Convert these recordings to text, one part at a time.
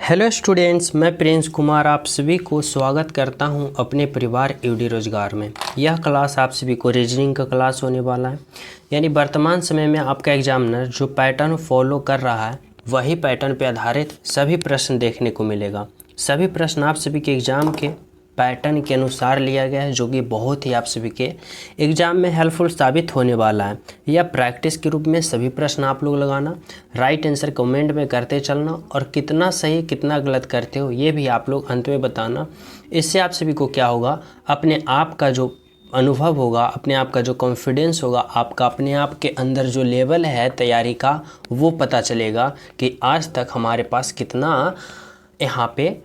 Hello students, मैं Prince Kumar आप सभी को स्वागत करता हूं अपने परिवार यूडी रोजगार में। यह क्लास आप सभी को रीजनिंग का क्लास होने वाला है। यानी वर्तमान समय में आपका एग्जामिनर जो पैटर्न फॉलो कर रहा है वही पैटर्न पर आधारित सभी प्रश्न देखने को मिलेगा। सभी प्रश्न आप सभी के एग्ज़ाम के पैटर्न के अनुसार लिया गया है, जो कि बहुत ही आप सभी के एग्ज़ाम में हेल्पफुल साबित होने वाला है। या प्रैक्टिस के रूप में सभी प्रश्न आप लोग लगाना, राइट आंसर कमेंट में करते चलना और कितना सही कितना गलत करते हो ये भी आप लोग अंत में बताना। इससे आप सभी को क्या होगा, अपने आप का जो अनुभव होगा, अपने आप का जो कॉन्फिडेंस होगा, आपका अपने आप के अंदर जो लेवल है तैयारी का वो पता चलेगा कि आज तक हमारे पास कितना यहाँ पे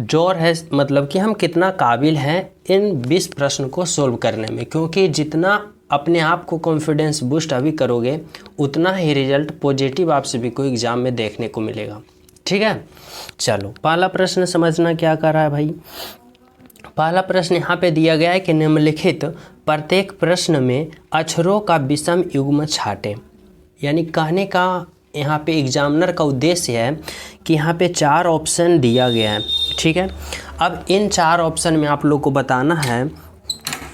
जोर है, मतलब कि हम कितना काबिल हैं इन 20 प्रश्न को सोल्व करने में। क्योंकि जितना अपने आप को कॉन्फिडेंस बूस्ट अभी करोगे उतना ही रिजल्ट पॉजिटिव आप सभी को एग्ज़ाम में देखने को मिलेगा। ठीक है, चलो पहला प्रश्न समझना क्या कर रहा है भाई। पहला प्रश्न यहाँ पे दिया गया है कि निम्नलिखित प्रत्येक प्रश्न में अक्षरों का विषम युग्म छाटें। यानी कहने का यहाँ पे एग्जामिनर का उद्देश्य है कि यहाँ पे 4 ऑप्शन दिया गया है। ठीक है, अब इन 4 ऑप्शन में आप लोग को बताना है,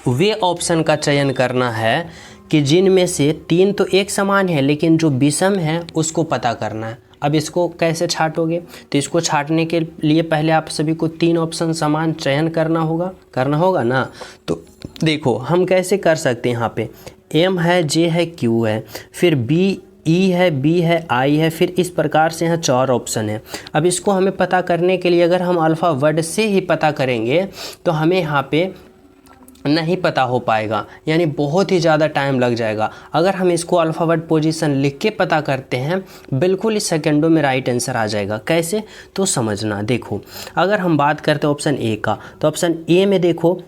वे ऑप्शन का चयन करना है कि जिनमें से 3 तो एक समान है लेकिन जो विषम है उसको पता करना है। अब इसको कैसे छाटोगे, तो इसको छाटने के लिए पहले आप सभी को 3 ऑप्शन समान चयन करना होगा ना। तो देखो हम कैसे कर सकते हैं, यहाँ पे M है, J है, Q है, फिर B ई है, बी है, आई है, फिर इस प्रकार से यहाँ 4 ऑप्शन है। अब इसको हमें पता करने के लिए अगर हम अल्फ़ा वर्ड से ही पता करेंगे तो हमें यहाँ पे नहीं पता हो पाएगा, यानी बहुत ही ज़्यादा टाइम लग जाएगा। अगर हम इसको अल्फ़ाबेट पोजीशन लिख के पता करते हैं बिल्कुल इस सेकंडों में राइट आंसर आ जाएगा। कैसे, तो समझना। देखो अगर हम बात करते हैं ऑप्शन ए का, तो ऑप्शन ए में देखो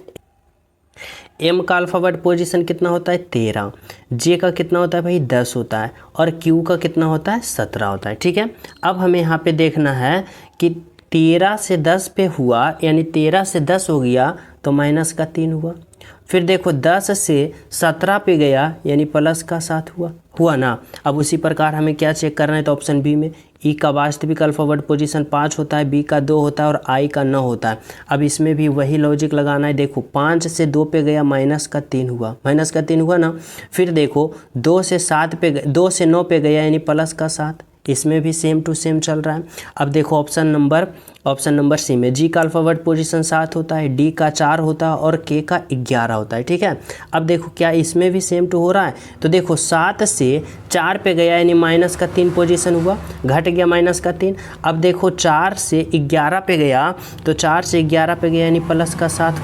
एम का अल्फ़ाबेट पोजीशन कितना होता है 13, जे का कितना होता है भाई 10 होता है, और क्यू का कितना होता है 17 होता है। ठीक है, अब हमें यहाँ पे देखना है कि 13 से 10 पे हुआ, यानी 13 से 10 हो गया तो माइनस का 3 हुआ। फिर देखो 10 से 17 पे गया यानी प्लस का 7 हुआ ना। अब उसी प्रकार हमें क्या चेक करना है, तो ऑप्शन बी में ई का वास्तविक अल्फ़ाबेट पोजीशन 5 होता है, बी का 2 होता है और आई का 9 होता है। अब इसमें भी वही लॉजिक लगाना है। देखो 5 से 2 पे गया माइनस का 3 हुआ ना। फिर देखो 2 से 9 पे गया यानी प्लस का 7, इसमें भी सेम टू सेम चल रहा है। अब देखो ऑप्शन नंबर सी में जी का अल्फ़ाबेट पोजीशन 7 होता है, डी का 4 होता है और के का 11 होता है। ठीक है, अब देखो क्या इसमें भी सेम टू हो रहा है, तो देखो 7 से 4 पे गया यानी माइनस का 3 पोजीशन हुआ, घट गया माइनस का 3। अब देखो 4 से 11 पे गया, तो 4 से 11 पे गया यानी प्लस का 7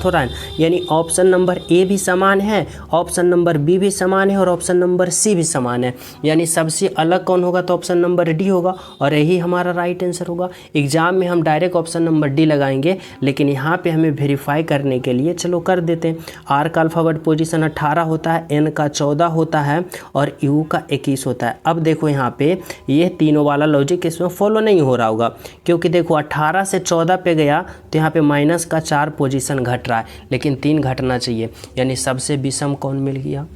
हो रहा है, यानी ऑप्शन नंबर ए भी समान है, ऑप्शन नंबर बी भी समान है और ऑप्शन नंबर सी भी समान है। यानी सबसे अलग कौन होगा, तो ऑप्शन नंबर डी होगा और यही हमारा राइट आंसर होगा। एग्जाम में हम डायरेक्ट ऑप्शन नंबर डी लगाएंगे, लेकिन यहाँ पे हमें वेरीफाई करने के लिए चलो कर देते हैं। आर का अल्फ़ाबेट पोजीशन 18 होता है, एन का 14 होता है और यू का 21 होता है। अब देखो यहाँ पे ये तीनों वाला लॉजिक इसमें फॉलो नहीं हो रहा होगा, क्योंकि देखो 18 से 14 पे गया तो यहाँ पे माइनस का 4 पोजीशन घट रहा है, लेकिन 3 घटना चाहिए, यानी सबसे विषम कौन मिल गया,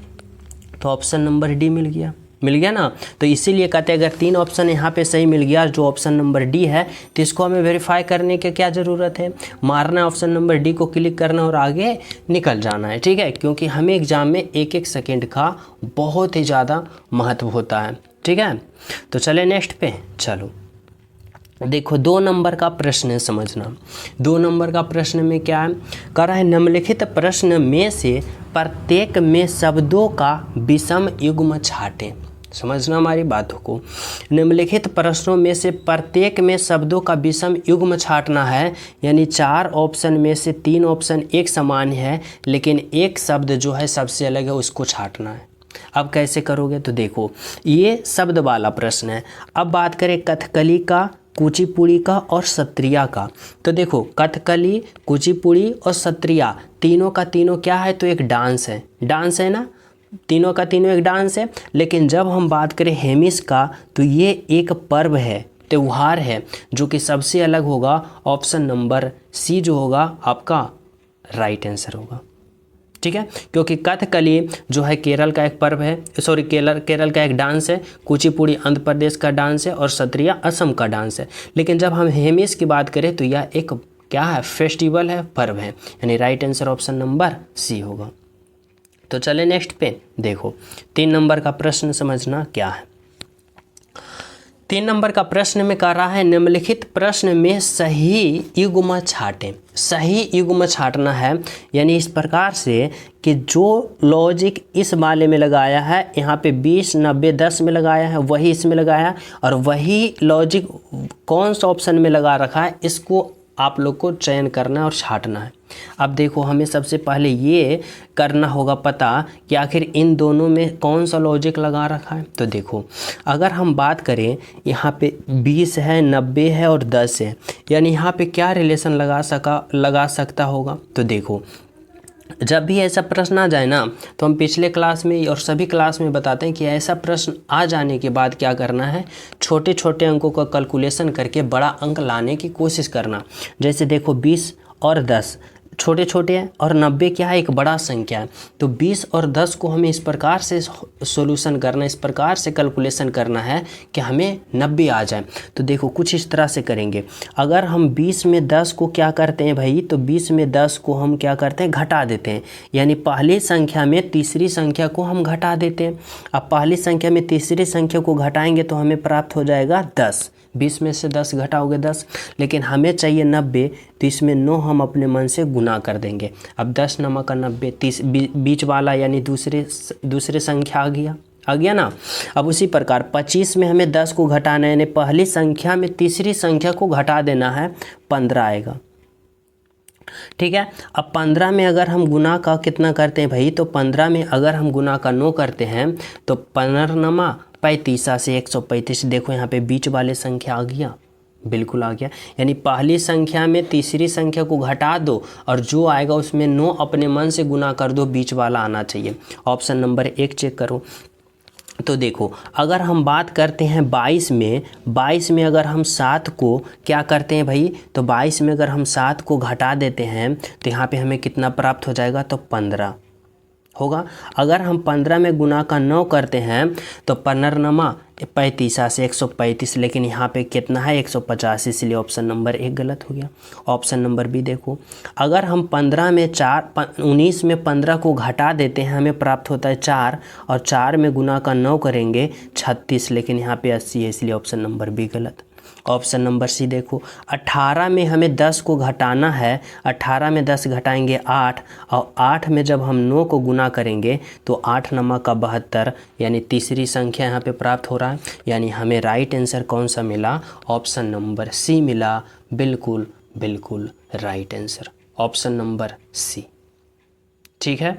तो ऑप्शन नंबर डी मिल गया ना। तो इसीलिए कहते हैं अगर 3 ऑप्शन यहाँ पे सही मिल गया जो ऑप्शन नंबर डी है, तो इसको हमें वेरीफाई करने की क्या ज़रूरत है, मारना है ऑप्शन नंबर डी को, क्लिक करना और आगे निकल जाना है। ठीक है, क्योंकि हमें एग्जाम में एक सेकेंड का बहुत ही ज़्यादा महत्व होता है। ठीक है, तो चले नेक्स्ट पे। चलो देखो 2 नंबर का प्रश्न है, समझना। 2 नंबर का प्रश्न में क्या है, कह रहा है निम्नलिखित प्रश्न में से प्रत्येक में शब्दों का विषम युग्म छाटें। समझना हमारी बातों को। निम्नलिखित प्रश्नों में से प्रत्येक में शब्दों का विषम युग्म छाटना है, यानी 4 ऑप्शन में से 3 ऑप्शन एक समान है लेकिन एक शब्द जो है सबसे अलग है, उसको छाटना है। अब कैसे करोगे, तो देखो ये शब्द वाला प्रश्न है। अब बात करें कथकली का, कुचिपुड़ी का और सत्रिया का, तो देखो कथकली, कुचिपुड़ी और सत्रिया तीनों का तीनों क्या है, तो एक डांस है ना, तीनों का तीनों एक डांस है। लेकिन जब हम बात करें हेमिस का, तो ये एक पर्व है, त्यौहार है, जो कि सबसे अलग होगा। ऑप्शन नंबर सी जो होगा आपका राइट आंसर होगा। ठीक है, क्योंकि कथकली जो है केरल का एक पर्व है, सॉरी केरल का एक डांस है, कुचिपुड़ी आंध्र प्रदेश का डांस है और सत्रिया असम का डांस है। लेकिन जब हम हेमिस की बात करें तो यह एक क्या है, फेस्टिवल है, पर्व है, यानी right answer option number C होगा। तो चले नेक्स्ट पे देखो 3 नंबर का प्रश्न समझना क्या है। 3 नंबर का प्रश्न में कह रहा है निम्नलिखित प्रश्न में सही युग्म छाटें। सही युग्म छाटना है यानी इस प्रकार से कि जो लॉजिक इस वाले में लगाया है, यहाँ पे 20 90 10 में लगाया है वही इसमें लगाया, और वही लॉजिक कौन सा ऑप्शन में लगा रखा है इसको आप लोग को चयन करना है और छाटना है। अब देखो हमें सबसे पहले ये करना होगा पता कि आखिर इन दोनों में कौन सा लॉजिक लगा रखा है। तो देखो अगर हम बात करें यहाँ पे 20 है 90 है और 10 है, यानी यहाँ पे क्या रिलेशन लगा सकता होगा। तो देखो जब भी ऐसा प्रश्न आ जाए ना, तो हम पिछले क्लास में और सभी क्लास में बताते हैं कि ऐसा प्रश्न आ जाने के बाद क्या करना है, छोटे छोटे अंकों का कैलकुलेशन करके बड़ा अंक लाने की कोशिश करना। जैसे देखो 20 और 10 छोटे छोटे हैं और 90 क्या है, एक बड़ा संख्या है। तो 20 और 10 को हमें इस प्रकार से सॉल्यूशन करना, इस प्रकार से कैलकुलेशन करना है कि हमें 90 आ जाए। तो देखो कुछ इस तरह से करेंगे। अगर हम 20 में 10 को क्या करते हैं भाई, तो 20 में 10 को हम क्या करते हैं, घटा देते हैं, यानी पहली संख्या में तीसरी संख्या को हम घटा देते हैं। अब पहली संख्या में तीसरी संख्या को घटाएंगे तो हमें प्राप्त हो जाएगा 10। 20 में से 10 घटाओगे 10, लेकिन हमें चाहिए 90, तो इसमें 9 हम अपने मन से गुना कर देंगे। अब 10 नमक का 90, 30 बीच वाला यानी दूसरे संख्या आ गया ना। अब उसी प्रकार 25 में हमें 10 को घटाना है, यानी पहली संख्या में तीसरी संख्या को घटा देना है, 15 आएगा। ठीक है, अब 15 में अगर हम गुना का कितना करते हैं भाई, तो 15 में अगर हम गुना का 9 करते हैं तो 15 नमा 35 से 135। देखो यहाँ पे बीच वाले संख्या आ गया, बिल्कुल आ गया, यानी पहली संख्या में तीसरी संख्या को घटा दो और जो आएगा उसमें 9 अपने मन से गुना कर दो, बीच वाला आना चाहिए। ऑप्शन नंबर 1 चेक करो। तो देखो अगर हम बात करते हैं 22 में अगर हम 7 को क्या करते हैं भाई, तो 22 में अगर हम 7 को घटा देते हैं तो यहाँ पे हमें कितना प्राप्त हो जाएगा, तो 15 होगा। अगर हम 15 में गुना का 9 करते हैं तो 15 नमा 35 से 135, लेकिन यहाँ पे कितना है 150, इसलिए ऑप्शन नंबर 1 गलत हो गया। ऑप्शन नंबर बी देखो, अगर हम 19 में 15 को घटा देते हैं हमें प्राप्त होता है 4, और 4 में गुना का 9 करेंगे 36, लेकिन यहाँ पे 80 है, इसलिए ऑप्शन नंबर बी गलत। ऑप्शन नंबर सी देखो, 18 में हमें 10 को घटाना है, 18 में 10 घटाएंगे 8, और 8 में जब हम 9 को गुना करेंगे तो 8 नमा का 72, यानी तीसरी संख्या यहाँ पे प्राप्त हो रहा है, यानी हमें राइट आंसर कौन सा मिला, ऑप्शन नंबर सी मिला। बिल्कुल बिल्कुल right answer option number C. ठीक है,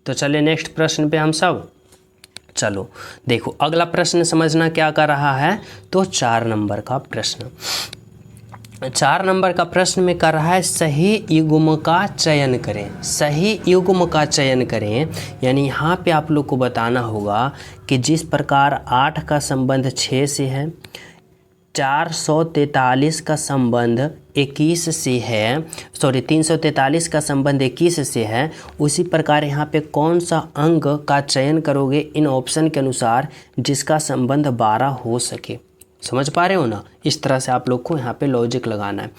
तो चलिए नेक्स्ट प्रश्न पे हम सब चलो। देखो अगला प्रश्न समझना क्या कर रहा है, तो 4 नंबर का प्रश्न। 4 नंबर का प्रश्न में कर रहा है सही युग्म का चयन करें। सही युग्म का चयन करें, यानी यहाँ पे आप लोग को बताना होगा कि जिस प्रकार 8 का संबंध 6 से है, 443 का संबंध 21 से है, 343 का संबंध 21 से है, उसी प्रकार यहाँ पे कौन सा अंक का चयन करोगे इन ऑप्शन के अनुसार जिसका संबंध 12 हो सके। समझ पा रहे हो ना, इस तरह से आप लोग को यहाँ पे लॉजिक लगाना है।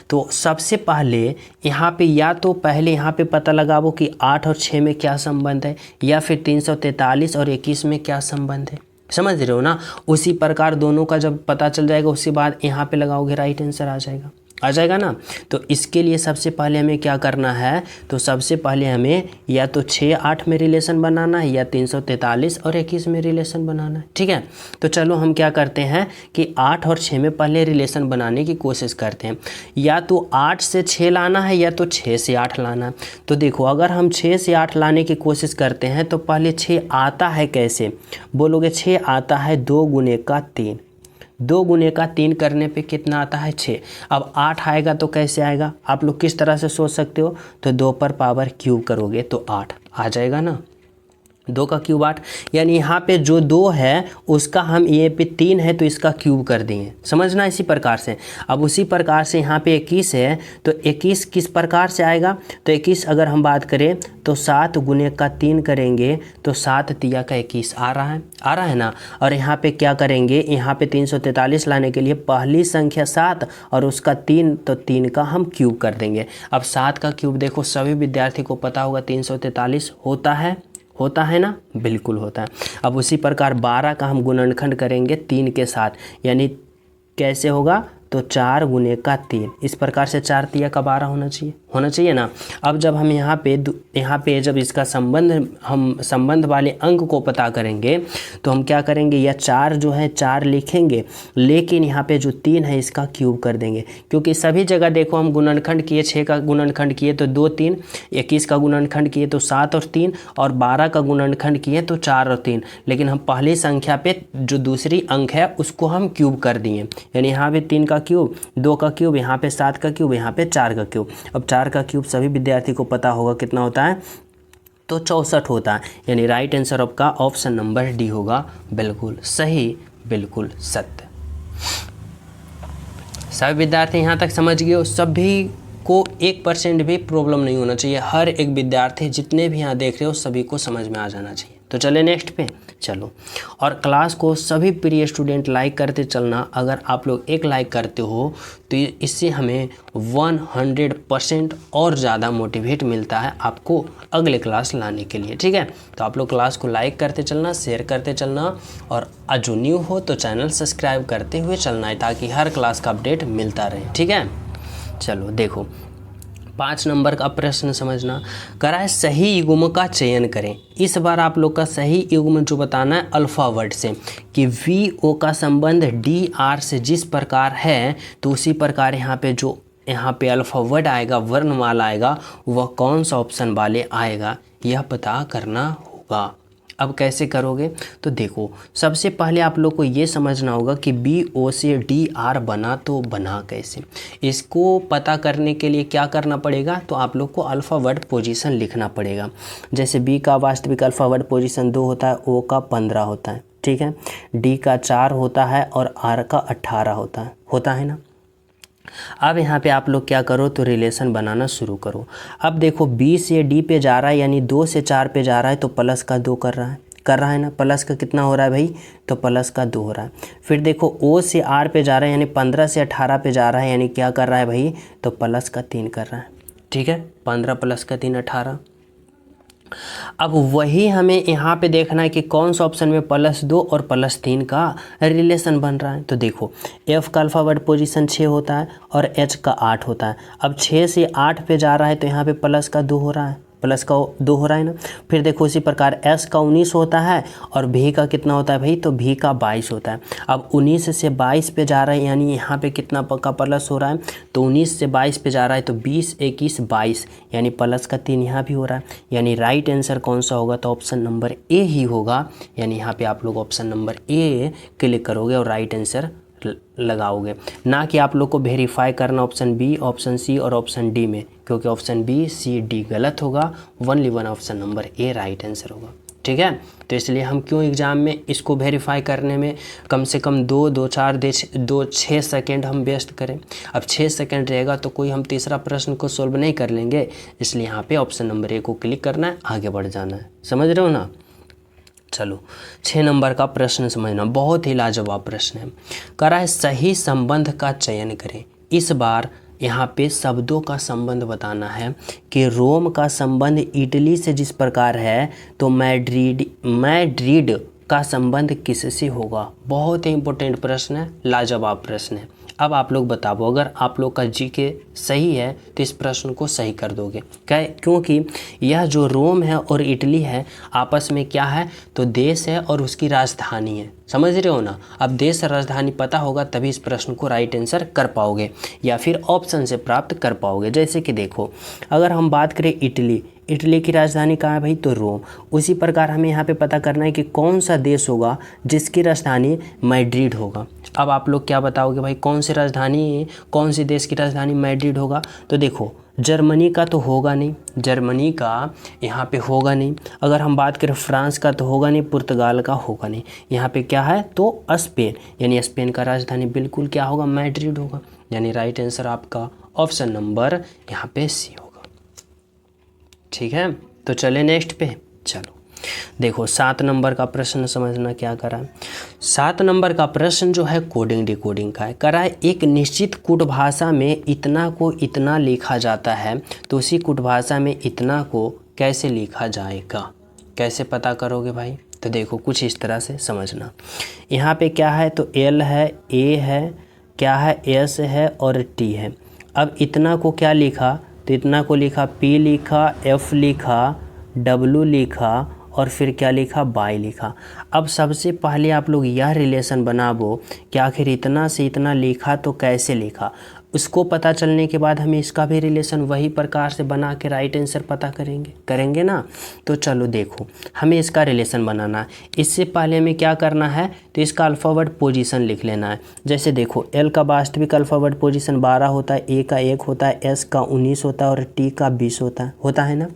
तो सबसे पहले यहाँ पे या तो पहले यहाँ पे पता लगाओ कि 8 और 6 में क्या संबंध है, या फिर 343 और 21 में क्या संबंध है। समझ रहे हो ना, उसी प्रकार दोनों का जब पता चल जाएगा उसके बाद यहाँ पे लगाओगे राइट आंसर आ जाएगा ना। तो इसके लिए सबसे पहले हमें क्या करना है, तो सबसे पहले हमें या तो 6-8 में रिलेशन बनाना है, या 343 और 21 में रिलेशन बनाना है। ठीक है, तो चलो हम क्या करते हैं कि 8 और 6 में पहले रिलेशन बनाने की कोशिश करते हैं। या तो 8 से 6 लाना है, या तो 6 से 8 लाना है। तो देखो अगर हम 6 से 8 लाने की कोशिश करते हैं तो पहले 6 आता है कैसे, बोलोगे 6 आता है 2 गुने का 3। 2 गुने का 3 करने पे कितना आता है 6। अब 8 आएगा तो कैसे आएगा, आप लोग किस तरह से सोच सकते हो, तो 2 पर पावर क्यूब करोगे तो 8 आ जाएगा ना। 2 का क्यूब 8, यानी यहाँ पे जो 2 है उसका हम ये पे 3 है तो इसका क्यूब कर देंगे, समझना इसी प्रकार से। अब उसी प्रकार से यहाँ पे 21 है तो 21 किस प्रकार से आएगा, तो 21 अगर हम बात करें तो 7 गुने का 3 करेंगे तो 7 तिया का 21 आ रहा है ना। और यहाँ पे क्या करेंगे, यहाँ पे 343 लाने के लिए पहली संख्या 7 और उसका 3 तो 3 का हम क्यूब कर देंगे। अब 7 का क्यूब देखो सभी विद्यार्थी को पता होगा 343 होता है ना, बिल्कुल होता है। अब उसी प्रकार 12 का हम गुणनखंड करेंगे 3 के साथ, यानी कैसे होगा, तो 4 गुने का 3, इस प्रकार से 4 तिया का 12 होना चाहिए ना। अब जब हम यहाँ पे जब इसका संबंध वाले अंक को पता करेंगे तो हम क्या करेंगे, यह 4 जो है 4 लिखेंगे, लेकिन यहाँ पे जो 3 है इसका क्यूब कर देंगे, क्योंकि सभी जगह देखो हम गुणनखंड किए, 6 का गुणनखंड किए तो 2 3, 21 का गुणनखंड किए तो 7 और 3, और 12 का गुणनखंड किए तो 4 और 3, लेकिन हम पहली संख्या पे जो दूसरी अंक है उसको हम क्यूब कर दिए, यानी यहाँ पे 3 का क्यूब, 2 का क्यूब, यहाँ पे 7 का क्यूब, यहाँ पे 4 का क्यूब। अब 4 का क्यूब सभी विद्यार्थी को पता होगा कितना होता है, तो 64 होता है, यानी राइट आंसर आपका ऑप्शन नंबर डी होगा, बिल्कुल सही, बिल्कुल सत्य। सभी विद्यार्थी यहाँ तक समझ गए हो, सभी को 1% भी प्रॉब्लम नहीं होना चाहिए, हर एक विद्यार्थी जितने भी यहाँ देख रहे हो सभी को समझ में आ जाना चाहिए। तो चले नेक्स्ट पे चलो, और क्लास को सभी प्रिय स्टूडेंट लाइक करते चलना। अगर आप लोग एक लाइक करते हो तो इससे हमें 100% और ज़्यादा मोटिवेट मिलता है आपको अगले क्लास लाने के लिए, ठीक है। तो आप लोग क्लास को लाइक करते चलना, शेयर करते चलना, और जो न्यू हो तो चैनल सब्सक्राइब करते हुए चलना है ताकि हर क्लास का अपडेट मिलता रहे, ठीक है। चलो देखो 5 नंबर का प्रश्न समझना, करा है सही युग्म का चयन करें। इस बार आप लोग का सही युग्म जो बताना है अल्फ़ा वर्ड से, कि वी ओ का संबंध डी आर से जिस प्रकार है तो उसी प्रकार यहाँ पे अल्फ़ा वर्ड आएगा, वर्णमाला आएगा, वह कौन सा ऑप्शन वाले आएगा यह पता करना होगा। अब कैसे करोगे, तो देखो सबसे पहले आप लोग को ये समझना होगा कि बी ओ से डी आर बना तो बना कैसे। इसको पता करने के लिए क्या करना पड़ेगा, तो आप लोग को अल्फ़ा वर्ड पोजीशन लिखना पड़ेगा। जैसे बी का वास्तविक अल्फ़ा वर्ड पोजीशन 2 होता है, ओ का 15 होता है, ठीक है, डी का 4 होता है और आर का 18 होता है ना। अब यहाँ पे आप लोग क्या करो, तो रिलेशन बनाना शुरू करो। अब देखो बी से डी पे जा रहा है, यानी 2 से 4 पे जा रहा है तो प्लस का 2 कर रहा है ना। प्लस का कितना हो रहा है भाई, तो प्लस का 2 हो रहा है। फिर देखो ओ से आर पे जा रहा है, यानी 15 से 18 पे जा रहा है, यानी क्या कर रहा है भाई, तो प्लस का 3 कर रहा है, ठीक है। 15 प्लस का 3 18। अब वही हमें यहाँ पे देखना है कि कौन सा ऑप्शन में +2 और +3 का रिलेशन बन रहा है। तो देखो एफ का अल्फ़ा वर्ड पोजीशन 6 होता है और एच का 8 होता है। अब 6 से 8 पे जा रहा है तो यहाँ पे प्लस का 2 हो रहा है ना। फिर देखो इसी प्रकार एस का 19 होता है और भी का कितना होता है भाई, तो भी का 22 होता है। अब 19 से 22 पे जा रहा है, यानी यहाँ पे कितना का प्लस हो रहा है, तो 19 से 22 पे जा रहा है तो 20 21 22, यानी प्लस का 3 यहाँ भी हो रहा है। यानी राइट आंसर कौन सा होगा, तो ऑप्शन नंबर ए ही होगा। यानी यहाँ पे आप लोग ऑप्शन नंबर ए क्लिक करोगे और राइट आंसर लगाओगे, ना कि आप लोग को वेरीफाई करना ऑप्शन बी, ऑप्शन सी और ऑप्शन डी में, क्योंकि ऑप्शन बी सी डी गलत होगा, only one option number A right answer होगा, ठीक है। तो इसलिए हम क्यों एग्ज़ाम में इसको वेरीफाई करने में कम से कम 6 सेकेंड हम वेस्ट करें। अब 6 सेकेंड रहेगा तो कोई हम तीसरा प्रश्न को सोल्व नहीं कर लेंगे, इसलिए यहाँ पे ऑप्शन नंबर ए को क्लिक करना है, आगे बढ़ जाना है, समझ रहे हो ना। चलो 6 नंबर का प्रश्न समझना, बहुत ही लाजवाब प्रश्न है। करा है सही संबंध का चयन करें। इस बार यहाँ पे शब्दों का संबंध बताना है कि रोम का संबंध इटली से जिस प्रकार है तो मैड्रिड का संबंध किससे होगा। बहुत ही इंपॉर्टेंट प्रश्न है, लाजवाब प्रश्न है। अब आप लोग बताओ, अगर आप लोग का जीके सही है तो इस प्रश्न को सही कर दोगे, क्योंकि यह जो रोम है और इटली है आपस में क्या है, तो देश है और उसकी राजधानी है, समझ रहे हो ना। अब देश और राजधानी पता होगा तभी इस प्रश्न को राइट आंसर कर पाओगे या फिर ऑप्शन से प्राप्त कर पाओगे। जैसे कि देखो अगर हम बात करें इटली की राजधानी कहाँ है भाई, तो रोम। उसी प्रकार हमें यहाँ पे पता करना है कि कौन सा देश होगा जिसकी राजधानी मैड्रिड होगा। अब आप लोग क्या बताओगे भाई, कौन सी राजधानी, कौन सी देश की राजधानी मैड्रिड होगा? तो देखो जर्मनी का तो होगा नहीं, जर्मनी का यहाँ पे होगा नहीं। अगर हम बात करें फ्रांस का तो होगा नहीं, पुर्तगाल का होगा नहीं। यहाँ पे क्या है तो स्पेन, यानी स्पेन का राजधानी बिल्कुल क्या होगा, मैड्रिड होगा। यानी राइट आंसर आपका ऑप्शन नंबर यहाँ पे सी होगा। ठीक है, तो चले नेक्स्ट पे। चलो देखो 7 नंबर का प्रश्न समझना क्या करा है। 7 नंबर का प्रश्न जो है कोडिंग डिकोडिंग का है। करा है एक निश्चित कूट भाषा में इतना को इतना लिखा जाता है, तो उसी कूट भाषा में इतना को कैसे लिखा जाएगा, कैसे पता करोगे भाई? तो देखो कुछ इस तरह से समझना। यहाँ पे क्या है तो एल है, ए है, क्या है एस है और टी है। अब इतना को क्या लिखा, तो इतना को लिखा पी लिखा, एफ लिखा, डब्लू लिखा और फिर क्या लिखा, बाई लिखा। अब सबसे पहले आप लोग यह रिलेशन बनाओ कि आखिर इतना से इतना लिखा तो कैसे लिखा। उसको पता चलने के बाद हमें इसका भी रिलेशन वही प्रकार से बना के राइट आंसर पता करेंगे ना। तो चलो देखो हमें इसका रिलेशन बनाना है। इससे पहले हमें क्या करना है तो इसका अल्फ़ाबेट पोजीशन लिख लेना है। जैसे देखो एल का वास्तविक अल्फ़ाबेट पोजीशन 12 होता है, ए का 1 होता है, एस का 19 होता है और टी का 20 होता है ना।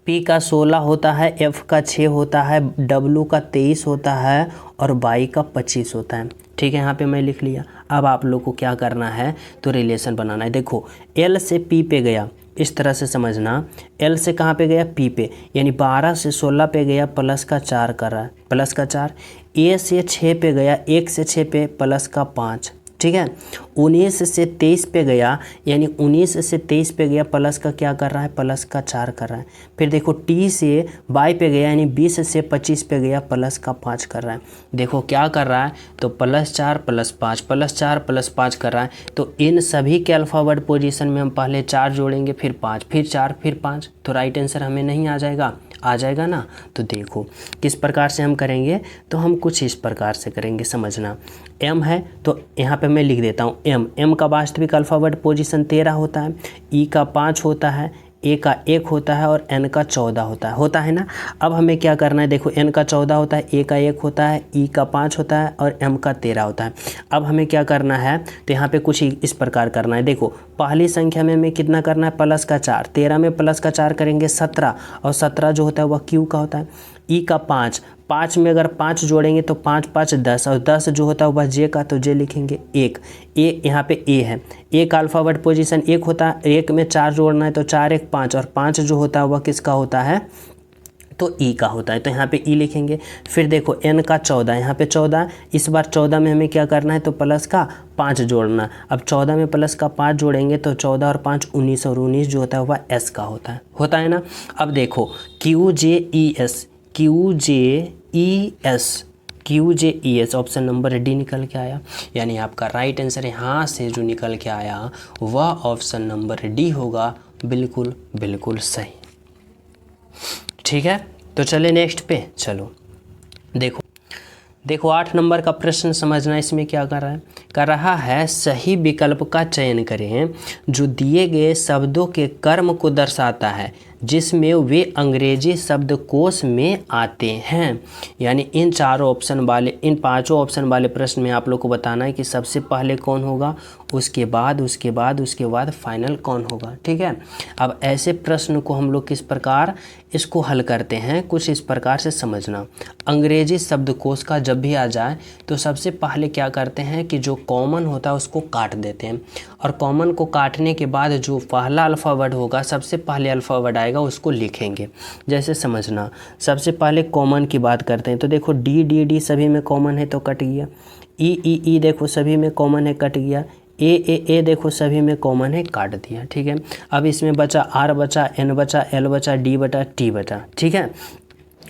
पी का 16 होता है, एफ का 6 होता है, डब्लू का 23 होता है और बाई का 25 होता है। ठीक है, यहाँ पे मैं लिख लिया। अब आप लोग को क्या करना है तो रिलेशन बनाना है। देखो एल से पी पे गया, इस तरह से समझना। एल से कहाँ पे गया, पी पे, यानी 12 से 16 पे गया, प्लस का 4 कर रहा है, प्लस का 4। ए से 6 पे गया, 1 से 6 पे प्लस का 5। ठीक है, 19 से 23 पे गया, यानी 19 से 23 पे गया, प्लस का क्या कर रहा है, प्लस का 4 कर रहा है। फिर देखो टी से बाई पे गया, यानी 20 से 25 पे गया, प्लस का 5 कर रहा है। देखो क्या कर रहा है तो प्लस 4 प्लस 5 प्लस 4 प्लस 5 कर रहा है। तो इन सभी के अल्फ़ाबेट पोजीशन में हम पहले 4 जोड़ेंगे, फिर 5, फिर 4, फिर 5, तो राइट आंसर हमें नहीं आ जाएगा ना। तो देखो किस प्रकार से हम करेंगे, तो हम कुछ इस प्रकार से करेंगे, समझना। एम है तो यहाँ पे मैं लिख देता हूँ एम का वास्तविक अल्फ़ाबेट पोजीशन 13 होता है, ई का 5 होता है, ए का 1 होता है और एन का 14 होता है ना। अब हमें क्या करना है, देखो एन का 14 होता है, ए का 1 होता है, ई का 5 होता है और एम का 13 होता है। अब हमें क्या करना है तो यहाँ पे कुछ इस प्रकार करना है। देखो पहली संख्या में हमें कितना करना है, प्लस का 4, 13 में प्लस का 4 करेंगे 17, और 17 जो होता है वह क्यू का होता है। ई का 5 में अगर 5 जोड़ेंगे तो 5 5 10, और 10 जो होता है वह जे का, तो जे लिखेंगे 1। ए यहाँ पे ए है, ए का अल्फ़ाबेट पोजीशन 1 होता है, 1 में 4 जोड़ना है तो 4 1 5, और 5 जो होता है वह किसका होता है तो ई का होता है, तो यहाँ पे ई लिखेंगे। फिर देखो एन का 14, यहाँ पे 14, इस बार 14 में हमें क्या करना है तो प्लस का 5 जोड़ना। अब 14 में प्लस का 5 जोड़ेंगे तो 14 और 5 19, और 19 जो होता है वह एस का होता है ना। अब देखो Q J E S option number D निकल के आया, यानी आपका राइट आंसर यहाँ से जो निकल के आया वह ऑप्शन नंबर डी होगा। बिल्कुल सही। ठीक है, तो चले नेक्स्ट पे। चलो देखो 8 नंबर का प्रश्न समझना। इसमें क्या कर रहा है सही विकल्प का चयन करें जो दिए गए शब्दों के क्रम को दर्शाता है जिसमें वे अंग्रेजी शब्दकोश में आते हैं। यानी इन 5 ऑप्शन वाले प्रश्न में आप लोग को बताना है कि सबसे पहले कौन होगा, उसके बाद फाइनल कौन होगा। ठीक है, अब ऐसे प्रश्न को हम लोग किस प्रकार इसको हल करते हैं, कुछ इस प्रकार से समझना। अंग्रेजी शब्दकोश का जब भी आ जाए तो सबसे पहले क्या करते हैं कि जो कॉमन होता है उसको काट देते हैं, और कॉमन को काटने के बाद जो पहला अल्फ़ाबेट होगा, सबसे पहले अल्फ़ाबेट आएगा उसको लिखेंगे। जैसे समझना, सबसे पहले कॉमन की बात करते हैं तो देखो डी सभी में कॉमन है तो कट गया। ई देखो सभी में कॉमन है, कट गया। ए देखो सभी में कॉमन है, काट दिया। ठीक है, अब इसमें बचा आर बचा, एन बचा, एल बचा, डी बचा, टी बचा। ठीक है,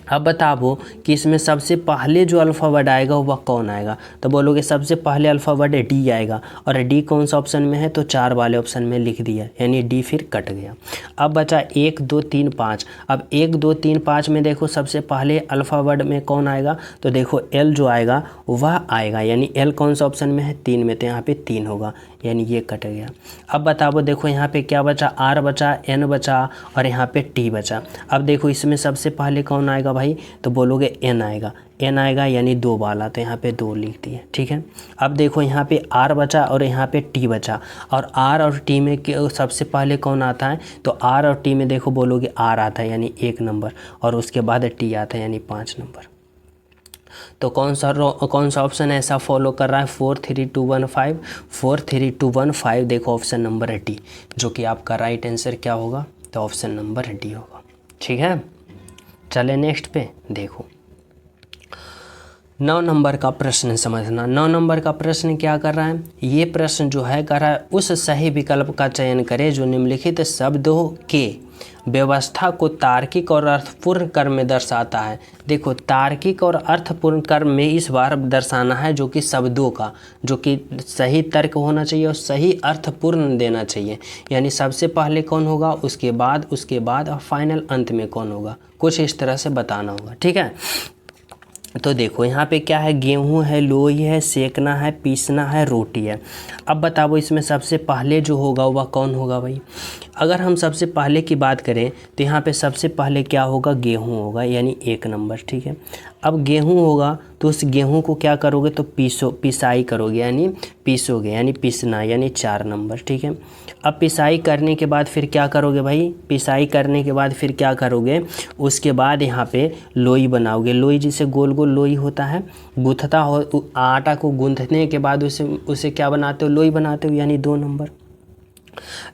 अब बताओ कि इसमें सबसे पहले जो अल्फ़ाबेट आएगा वह कौन आएगा, तो बोलोगे सबसे पहले अल्फ़ाबेट डी आएगा, और डी कौन सा ऑप्शन में है तो 4 वाले ऑप्शन में लिख दिया, यानी डी फिर कट गया। अब बचा 1 2 3 5। अब 1 2 3 5 में देखो सबसे पहले अल्फ़ाबेट में कौन आएगा, तो देखो एल जो आएगा वह आएगा, यानी एल कौन सा ऑप्शन में है 3 में, तो यहाँ पे 3 होगा, यानी ये कट गया। अब बताओ देखो यहाँ पे क्या बचा, आर बचा, एन बचा और यहाँ पे टी बचा। अब देखो इसमें सबसे पहले कौन आएगा भाई, तो बोलोगे n आएगा, n आएगा यानी 2 वाला, तो यहाँ पे 2 लिख दिए। ठीक है, अब देखो यहाँ पे r बचा और यहाँ पे t बचा, और r और t में सबसे पहले कौन आता है, तो r और t में देखो बोलोगे r आता है यानी 1 नंबर, और उसके बाद t आता है यानी 5 नंबर। तो कौन सा ऑप्शन ऐसा फॉलो कर रहा है, 43215, 43215, देखो ऑप्शन नंबर है डी, जो कि आपका राइट आंसर क्या होगा, तो ऑप्शन नंबर डी होगा। ठीक है, चले नेक्स्ट पे देखो 9 नंबर का प्रश्न समझना। 9 नंबर का प्रश्न क्या कर रहा है, ये प्रश्न जो है कर रहा है उस सही विकल्प का चयन करें जो निम्नलिखित शब्दों के व्यवस्था को तार्किक और अर्थपूर्ण क्रम में दर्शाता है। देखो तार्किक और अर्थपूर्ण क्रम में इस बार दर्शाना है जो कि शब्दों का, जो कि सही तर्क होना चाहिए और सही अर्थपूर्ण देना चाहिए, यानी सबसे पहले कौन होगा, उसके बाद और फाइनल अंत में कौन होगा, कुछ इस तरह से बताना होगा। ठीक है, तो देखो यहाँ पे क्या है, गेहूं है, लोई है, सेकना है, पीसना है, रोटी है। अब बताओ इसमें सबसे पहले जो होगा वह कौन होगा भाई। अगर हम सबसे पहले की बात करें तो यहाँ पे सबसे पहले क्या होगा, गेहूं होगा यानी 1 नंबर। ठीक है, अब गेहूं होगा तो उस गेहूं को क्या करोगे, तो पिसाई करोगे यानी पीसोगे, यानी पीसना यानी 4 नंबर। ठीक है, अब पिसाई करने के बाद फिर क्या करोगे भाई, पिसाई करने के बाद फिर क्या करोगे, उसके बाद यहाँ पे लोई बनाओगे। लोई जिसे गोल गोल लोई होता है, गूंथता हो, आटा को गूंथने के बाद उसे क्या बनाते हो, लोई बनाते हो यानी 2 नंबर।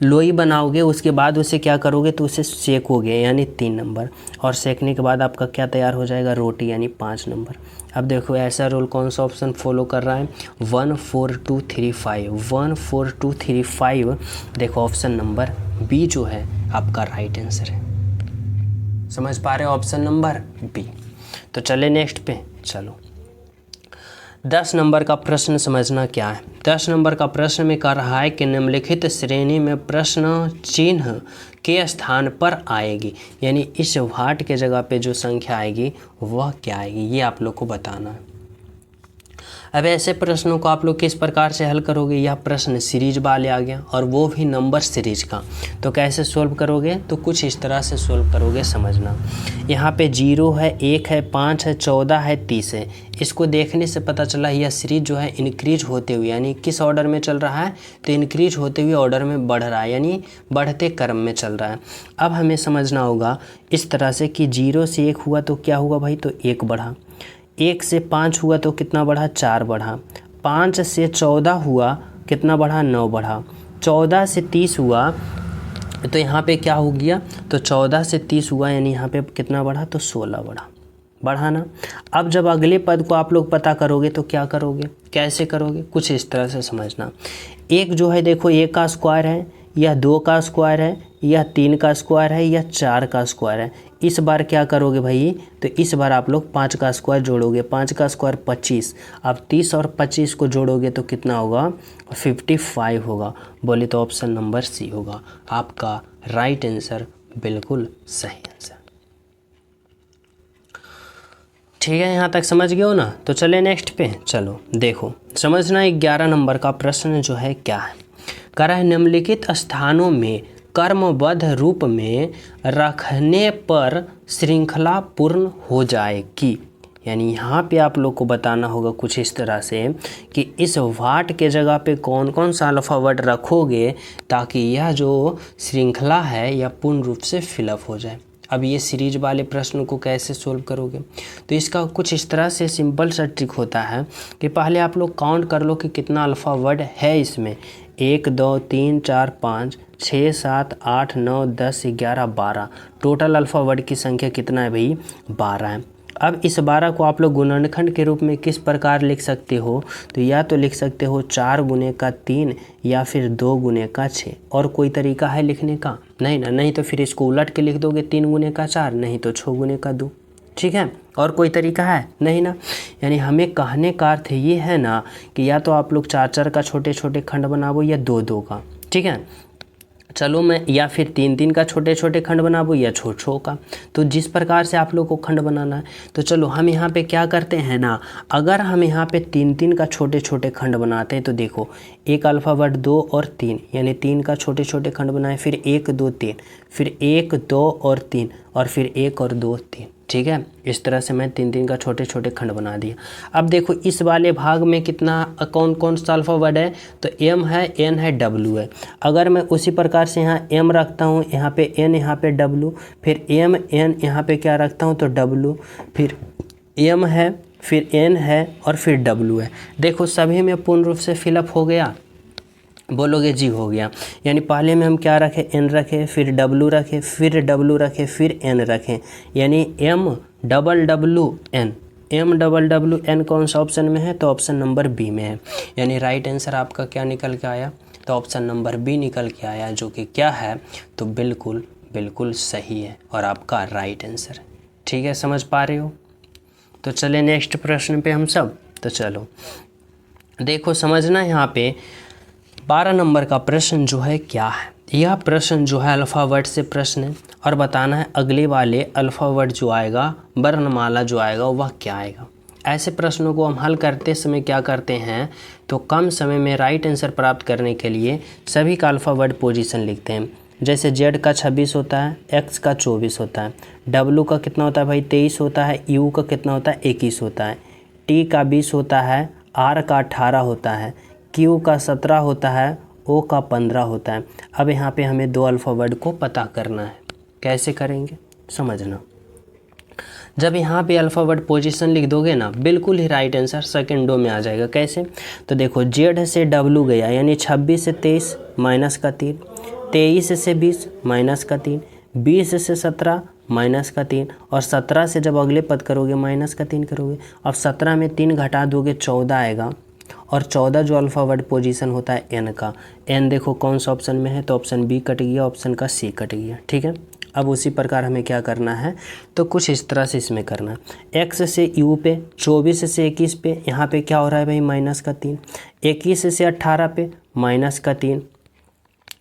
लोई बनाओगे उसके बाद उसे क्या करोगे, तो उसे सेकोगे यानी 3 नंबर, और सेकने के बाद आपका क्या तैयार हो जाएगा, रोटी यानी 5 नंबर। अब देखो ऐसा रूल कौन सा ऑप्शन फॉलो कर रहा है, 1 4 2 3 5, 1 4 2 3 5, देखो ऑप्शन नंबर बी जो है आपका राइट आंसर है। समझ पा रहे हो, ऑप्शन नंबर बी। तो चले नेक्स्ट पे, चलो 10 नंबर का प्रश्न समझना क्या है। 10 नंबर का प्रश्न में कह रहा है कि निम्नलिखित श्रेणी में प्रश्न चिन्ह के स्थान पर आएगी, यानी इस वाट के जगह पे जो संख्या आएगी वह क्या आएगी, ये आप लोग को बताना है। अब ऐसे प्रश्नों को आप लोग किस प्रकार से हल करोगे, यह प्रश्न सीरीज वाले आ गया और वो भी नंबर सीरीज का, तो कैसे सोल्व करोगे, तो कुछ इस तरह से सोल्व करोगे समझना। यहाँ पे 0 है, 1 है, 5 है, 14 है, 30 है। इसको देखने से पता चला यह सीरीज जो है इंक्रीज होते हुए, यानी किस ऑर्डर में चल रहा है, तो इंक्रीज होते हुए ऑर्डर में बढ़ रहा है, यानी बढ़ते क्रम में चल रहा है। अब हमें समझना होगा इस तरह से कि 0 से 1 हुआ तो क्या हुआ भाई, तो 1 बढ़ा, 1 से 5 हुआ तो कितना बढ़ा, 4 बढ़ा, 5 से 14 हुआ कितना बढ़ा, 9 बढ़ा, 14 से 30 हुआ तो यहाँ पे क्या हो गया, तो 14 से 30 हुआ यानी यहाँ पे कितना बढ़ा, तो 16 बढ़ा ना। अब जब अगले पद को आप लोग पता करोगे तो क्या करोगे, कैसे करोगे, कुछ इस तरह से समझना। एक जो है देखो 1 का स्क्वायर है, या 2 का स्क्वायर है, या 3 का स्क्वायर है, या 4 का स्क्वायर है। इस बार क्या करोगे भाई, तो इस बार आप लोग 5 का स्क्वायर जोड़ोगे, 5 का स्क्वायर 25, अब 30 और 25 को जोड़ोगे तो कितना होगा, 55 होगा। बोले तो ऑप्शन नंबर सी होगा आपका राइट आंसर, बिल्कुल सही आंसर। ठीक है, यहाँ तक समझ गए हो ना। तो चले नेक्स्ट पे, चलो देखो समझना 11 नंबर का प्रश्न जो है क्या है, कह रहा है निम्नलिखित स्थानों में क्रमबद्ध रूप में रखने पर श्रृंखला पूर्ण हो जाएगी। यानी यहाँ पे आप लोग को बताना होगा कुछ इस तरह से कि इस वाट के जगह पे कौन कौन सा अल्फ़ाबेट रखोगे ताकि यह जो श्रृंखला है यह पूर्ण रूप से फिलअप हो जाए। अब ये सीरीज वाले प्रश्न को कैसे सोल्व करोगे, तो इसका कुछ इस तरह से सिंपल सा ट्रिक होता है कि पहले आप लोग काउंट कर लो कि कितना अल्फ़ाबेट है इसमें, 1 2 3 4 5 6 7 8 9 10 11 12, टोटल अल्फ़ाबेट की संख्या कितना है भाई, 12 है। अब इस 12 को आप लोग गुणनखंड के रूप में किस प्रकार लिख सकते हो, तो या तो लिख सकते हो 4 गुने का 3 या फिर 2 गुने का 6। और कोई तरीका है लिखने का, नहीं ना, नहीं तो फिर इसको उलट के लिख दोगे 3 गुने का 4, नहीं तो 6 गुने का 2। ठीक है, और कोई तरीका है नहीं ना। यानी हमें कहने का अर्थ ये है ना कि या तो आप लोग 4 का छोटे छोटे खंड बनाओ या 2 का। ठीक है, चलो मैं या फिर 3 का छोटे छोटे खंड बनाबो या छोट का, तो जिस प्रकार से आप लोग को खंड बनाना है। तो चलो हम यहाँ पे क्या करते हैं ना, अगर हम यहाँ पे 3 का छोटे छोटे खंड बनाते हैं तो देखो एक अल्फ़ाबेट 2 और 3, यानी 3 का छोटे छोटे खंड बनाए, फिर 1 2 3, फिर 1 2 और 3, और फिर 1 और 2 3। ठीक है। इस तरह से मैं 3 का छोटे छोटे खंड बना दिया। अब देखो इस वाले भाग में कितना कौन कौन सा अल्फ़ाबेट है, तो एम है, एन है, डब्लू है। अगर मैं उसी प्रकार से यहाँ एम रखता हूँ, यहाँ पे एन, यहाँ पे डब्लू, फिर एम एन यहाँ पे क्या रखता हूँ तो डब्लू, फिर एम है, फिर एन है और फिर डब्लू है। देखो सभी में पूर्ण रूप से फिलअप हो गया, बोलोगे जी हो गया। यानी पहले में हम क्या रखें, एन रखें, फिर डब्लू रखें, फिर डब्लू रखें, फिर एन रखें, यानी M double W N. M double W N कौन सा ऑप्शन में है, तो ऑप्शन नंबर बी में है। यानी राइट आंसर आपका क्या निकल के आया, तो ऑप्शन नंबर बी निकल के आया, जो कि क्या है, तो बिल्कुल बिल्कुल सही है और आपका राइट आंसर है। ठीक है, समझ पा रहे हो। तो चले नेक्स्ट प्रश्न पे हम सब। तो चलो देखो समझना, यहाँ पे 12 नंबर का प्रश्न जो है क्या है। यह प्रश्न जो है अल्फ़ावर्ड से प्रश्न है और बताना है अगले वाले अल्फ़ावर्ड जो आएगा, वर्णमाला जो आएगा वह क्या आएगा। ऐसे प्रश्नों को हम हल करते समय क्या करते हैं, तो कम समय में राइट आंसर प्राप्त करने के लिए सभी का अल्फ़ावर्ड पोजीशन लिखते हैं। जैसे जेड का 26 होता है, एक्स का 24 होता है, डब्लू का कितना होता है भाई 23 होता है, यू का कितना होता है 21 होता है, टी का 20 होता है, आर का 18 होता है, क्यू का 17 होता है, ओ का 15 होता है। अब यहाँ पे हमें 2 अल्फ़ावर्ड को पता करना है। कैसे करेंगे समझना। जब यहाँ पे अल्फ़ावर्ड पोजीशन लिख दोगे ना, बिल्कुल ही राइट आंसर सेकंडों में आ जाएगा। कैसे, तो देखो जेड से डब्लू गया, यानी 26 से 23 माइनस का 3, 23 से 20 माइनस का 3, 20 से 17 माइनस का 3, और 17 से जब अगले पद करोगे माइनस का 3 करोगे। अब 17 में 3 घटा दोगे 14 आएगा, और 14 जो अल्फ़ावर्ड पोजीशन होता है एन का, एन देखो कौन सा ऑप्शन में है, तो ऑप्शन बी कट गया, ऑप्शन का सी कट गया। ठीक है, अब उसी प्रकार हमें क्या करना है, तो कुछ इस तरह से इसमें करना है। एक्स से यू पे, 24 से 21 पे, यहाँ पे क्या हो रहा है भाई माइनस का 3, 21 से 18 पे माइनस का 3,